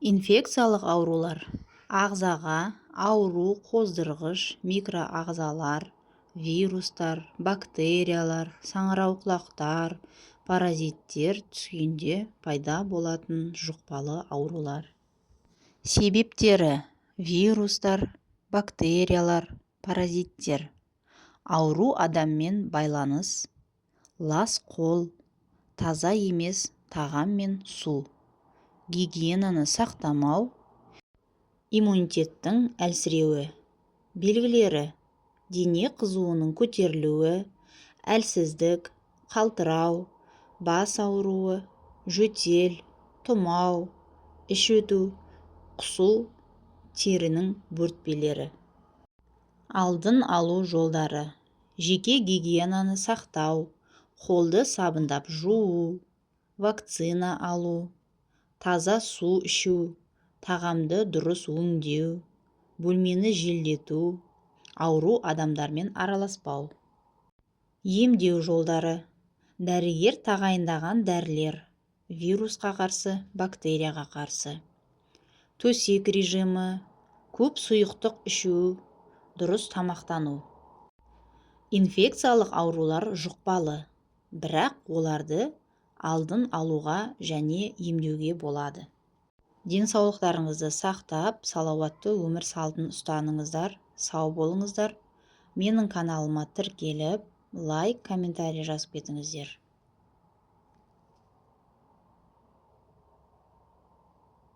Инфекциялық аурулар ағзаға ауру қоздырғыш микроағзалар, вирустар, бактериялар, саңырауқұлақтар, паразиттер түскенде пайда болатын жұқпалы аурулар. Себептері: вирустар, бактериялар, паразиттер. Ауру адаммен байланыс, лас қол, таза емес тағам мен су, гигиенаны сақтамау, иммунитеттің әлсіреуі. Белгілері: дене қызуының көтерілуі, әлсіздік, қалтырау, бас ауруы, жөтел, тұмау, іш өту, құсу, терінің бөртпелері. Алдын алу жолдары: жеке гигиенаны сақтау, қолды сабындап жуу, вакцина алу, таза су ішу, тағамды дұрыс өңдеу, бөлмені желдету, ауру адамдармен араласпау. Емдеу жолдары: дәрігер тағайындаған дәрілер, вирусқа қарсы, бактерияға қарсы. Төсек режимі, көп сұйықтық ішу, дұрыс тамақтану. Инфекциялық аурулар жұқпалы, бірақ оларды алдын алуға және емдеуге болады. Денсаулықтарыңызды сақтап, салауатты өмір салтын ұстаныңыздар, сау болыңыздар. Менің каналыма тіркеліп, лайк, комментарий жазып кетіңіздер.